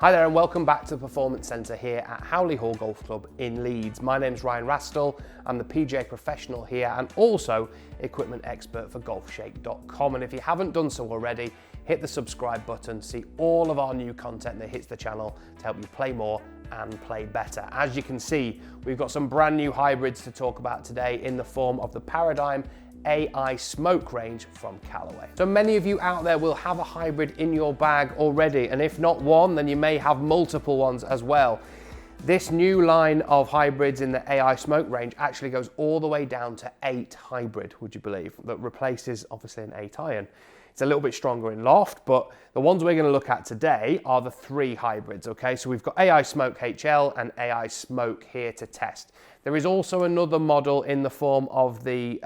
Hi there and welcome back to the Performance Centre here at Howley Hall Golf Club in Leeds. My name's Ryan Rastall, I'm the PGA professional here and also equipment expert for Golfshake.com, and if you haven't done so already, hit the subscribe button, see all of our new content that hits the channel to help you play more and play better. As you can see, we've got some brand new hybrids to talk about today in the form of the Paradym AI smoke range from Callaway. So many of you out there will have a hybrid in your bag already, and if not one, then you may have multiple ones as well. This new line of hybrids in the AI smoke range actually goes all the way down to 8 hybrid, would you believe, that replaces obviously an 8 iron. It's a little bit stronger in loft, but the ones we're going to look at today are the 3 hybrids, okay? So we've got AI Smoke HL and AI Smoke here to test. There is also another model in the form of the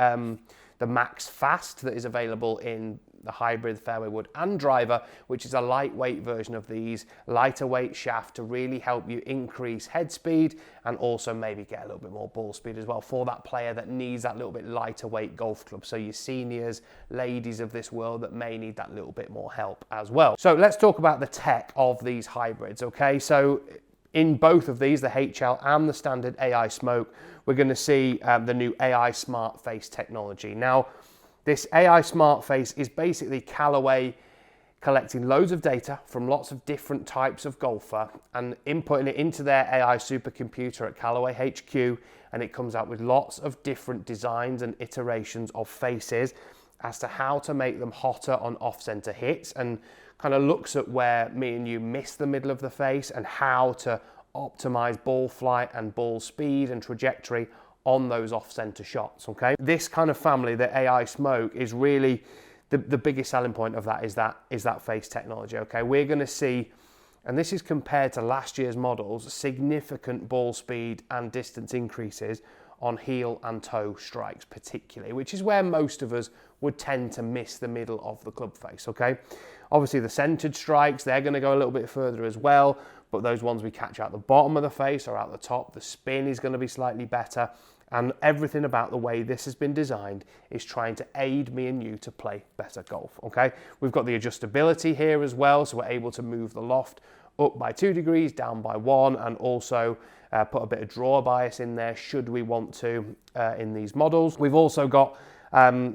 Max Fast that is available in the hybrid fairway wood and driver, which is a lightweight version of these, lighter weight shaft to really help you increase head speed and also maybe get a little bit more ball speed as well for that player that needs that little bit lighter weight golf club. So your seniors, ladies of this world that may need that little bit more help as well. So let's talk about the tech of these hybrids, okay? So in both of these, the HL and the standard AI Smoke, we're going to see the new AI Smart Face technology. Now, this AI Smart Face is basically Callaway collecting loads of data from lots of different types of golfer and inputting it into their AI supercomputer at Callaway HQ, and it comes out with lots of different designs and iterations of faces as to how to make them hotter on off-center hits, and kind of looks at where me and you miss the middle of the face and how to optimize ball flight and ball speed and trajectory on those off-center shots, okay? This kind of family, the AI Smoke, is really the biggest selling point of that is that face technology, okay? We're gonna see, and this is compared to last year's models, significant ball speed and distance increases on heel and toe strikes particularly, which is where most of us would tend to miss the middle of the club face, okay? Obviously the centered strikes, they're gonna go a little bit further as well, but those ones we catch out the bottom of the face or out the top, the spin is gonna be slightly better, and everything about the way this has been designed is trying to aid me and you to play better golf, okay? We've got the adjustability here as well, so we're able to move the loft up by 2 degrees, down by 1, and also put a bit of draw bias in there should we want to in these models. We've also got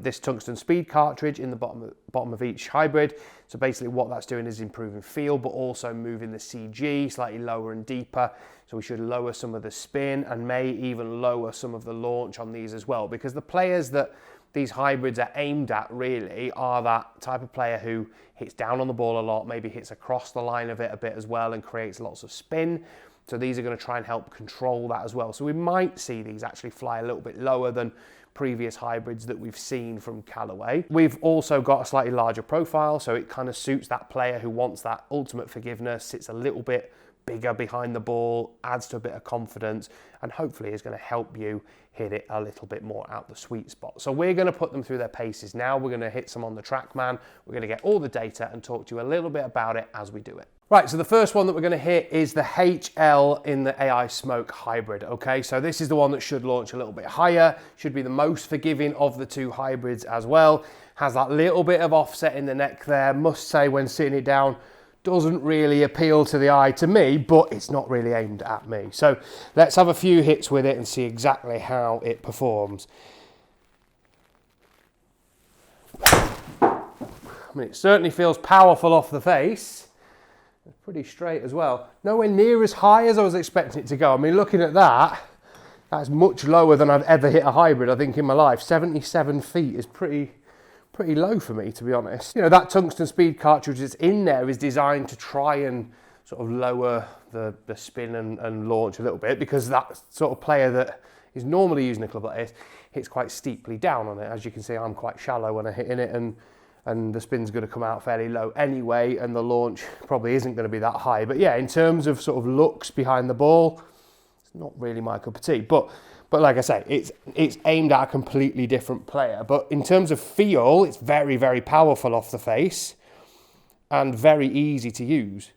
this tungsten speed cartridge in the bottom of each hybrid. So basically what that's doing is improving feel, but also moving the CG slightly lower and deeper. So we should lower some of the spin and may even lower some of the launch on these as well, because the players that these hybrids are aimed at really are that type of player who hits down on the ball a lot, maybe hits across the line of it a bit as well and creates lots of spin. So these are going to try and help control that as well. So we might see these actually fly a little bit lower than previous hybrids that we've seen from Callaway. We've also got a slightly larger profile, so it kind of suits that player who wants that ultimate forgiveness, sits a little bit bigger behind the ball, adds to a bit of confidence, and hopefully is going to help you hit it a little bit more out the sweet spot. So we're going to put them through their paces now. We're going to hit some on the TrackMan. We're going to get all the data and talk to you a little bit about it as we do it. Right, so the first one that we're going to hit is the HL in the AI Smoke hybrid, okay? So this is the one that should launch a little bit higher, should be the most forgiving of the 2 hybrids as well. Has that little bit of offset in the neck there. Must say when sitting it down, doesn't really appeal to the eye to me, but it's not really aimed at me. So let's have a few hits with it and see exactly how it performs. I mean, it certainly feels powerful off the face. It's pretty straight as well. Nowhere near as high as I was expecting it to go. I mean, looking at that, that's much lower than I've ever hit a hybrid, I think, in my life. 77 feet is pretty low for me, to be honest. You know, that tungsten speed cartridge that's in there is designed to try and sort of lower the spin and launch a little bit, because that sort of player that is normally using a club like this hits quite steeply down on it. As you can see, I'm quite shallow when I hit in it, and the spin's going to come out fairly low anyway, and the launch probably isn't going to be that high. But yeah, in terms of sort of looks behind the ball, it's not really my cup of tea. But like I say, it's aimed at a completely different player. But in terms of feel, it's very, very powerful off the face and very easy to use.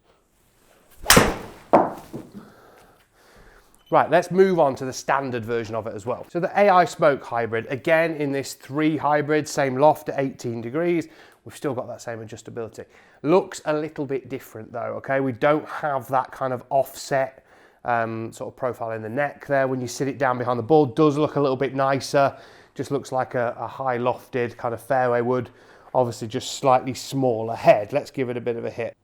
Right, let's move on to the standard version of it as well. So the AI Smoke hybrid, again in this 3 hybrid, same loft at 18 degrees. We've still got that same adjustability. Looks a little bit different though, okay? We don't have that kind of offset sort of profile in the neck there. When you sit it down behind the ball, it does look a little bit nicer. Just looks like a high lofted kind of fairway wood. Obviously just slightly smaller head. Let's give it a bit of a hit.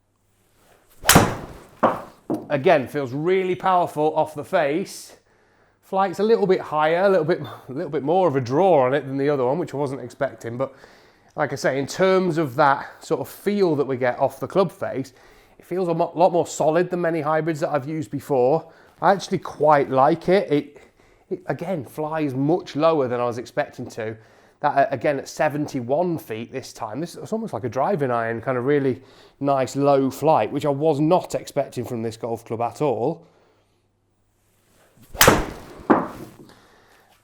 Again, feels really powerful off the face. Flight's a little bit higher, a little bit more of a draw on it than the other one, which I wasn't expecting. But like I say, in terms of that sort of feel that we get off the club face, it feels a lot more solid than many hybrids that I've used before. I actually quite like it. It again flies much lower than I was expecting to. That again at 71 feet this time. This is almost like a driving iron, kind of really nice low flight, which I was not expecting from this golf club at all.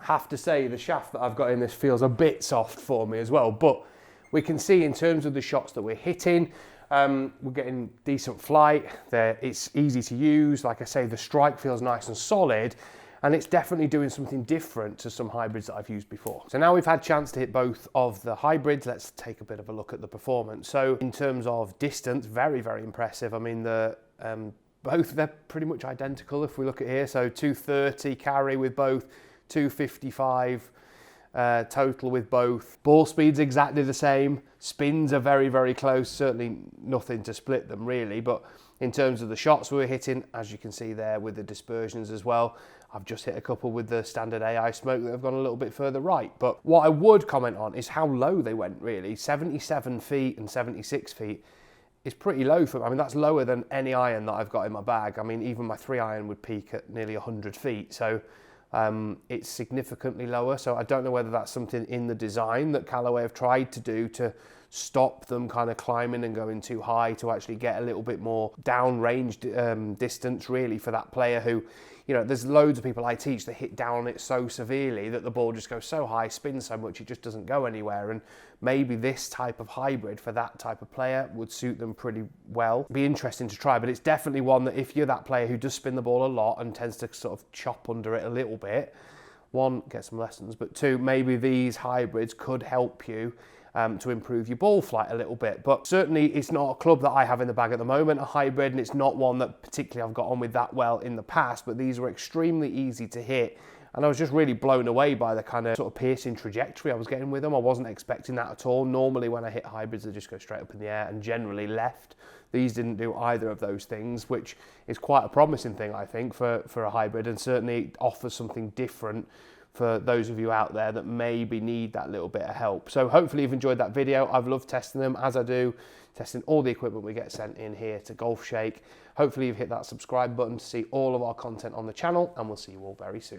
Have to say the shaft that I've got in this feels a bit soft for me as well, but we can see in terms of the shots that we're hitting, we're getting decent flight. It's easy to use. Like I say, the strike feels nice and solid, and it's definitely doing something different to some hybrids that I've used before. So now we've had a chance to hit both of the hybrids, let's take a bit of a look at the performance. So in terms of distance, very, very impressive. I mean, both, they're pretty much identical if we look at here. So 230 carry with both, 255 total with both. Ball speed's exactly the same. Spins are very, very close. Certainly nothing to split them really, but in terms of the shots we were hitting, as you can see there with the dispersions as well, I've just hit a couple with the standard AI smoke that have gone a little bit further right. But what I would comment on is how low they went really. 77 feet and 76 feet is pretty low for me. I mean, that's lower than any iron that I've got in my bag. I mean, even my 3-iron would peak at nearly 100 feet. So it's significantly lower. So I don't know whether that's something in the design that Callaway have tried to do to stop them kind of climbing and going too high, to actually get a little bit more downrange distance really for that player who, you know, there's loads of people I teach that hit down on it so severely that the ball just goes so high, spins so much, it just doesn't go anywhere. And maybe this type of hybrid for that type of player would suit them pretty well. Be interesting to try, but it's definitely one that if you're that player who does spin the ball a lot and tends to sort of chop under it a little bit, one, get some lessons, but two, maybe these hybrids could help you to improve your ball flight a little bit. But certainly it's not a club that I have in the bag at the moment, a hybrid, and it's not one that particularly I've got on with that well in the past, but these were extremely easy to hit. And I was just really blown away by the kind of sort of piercing trajectory I was getting with them. I wasn't expecting that at all. Normally when I hit hybrids, they just go straight up in the air and generally left. These didn't do either of those things, which is quite a promising thing, I think, for a hybrid, and certainly offers something different for those of you out there that maybe need that little bit of help. So hopefully you've enjoyed that video. I've loved testing them, as I do testing all the equipment we get sent in here to Golfshake. Hopefully you've hit that subscribe button to see all of our content on the channel, and we'll see you all very soon.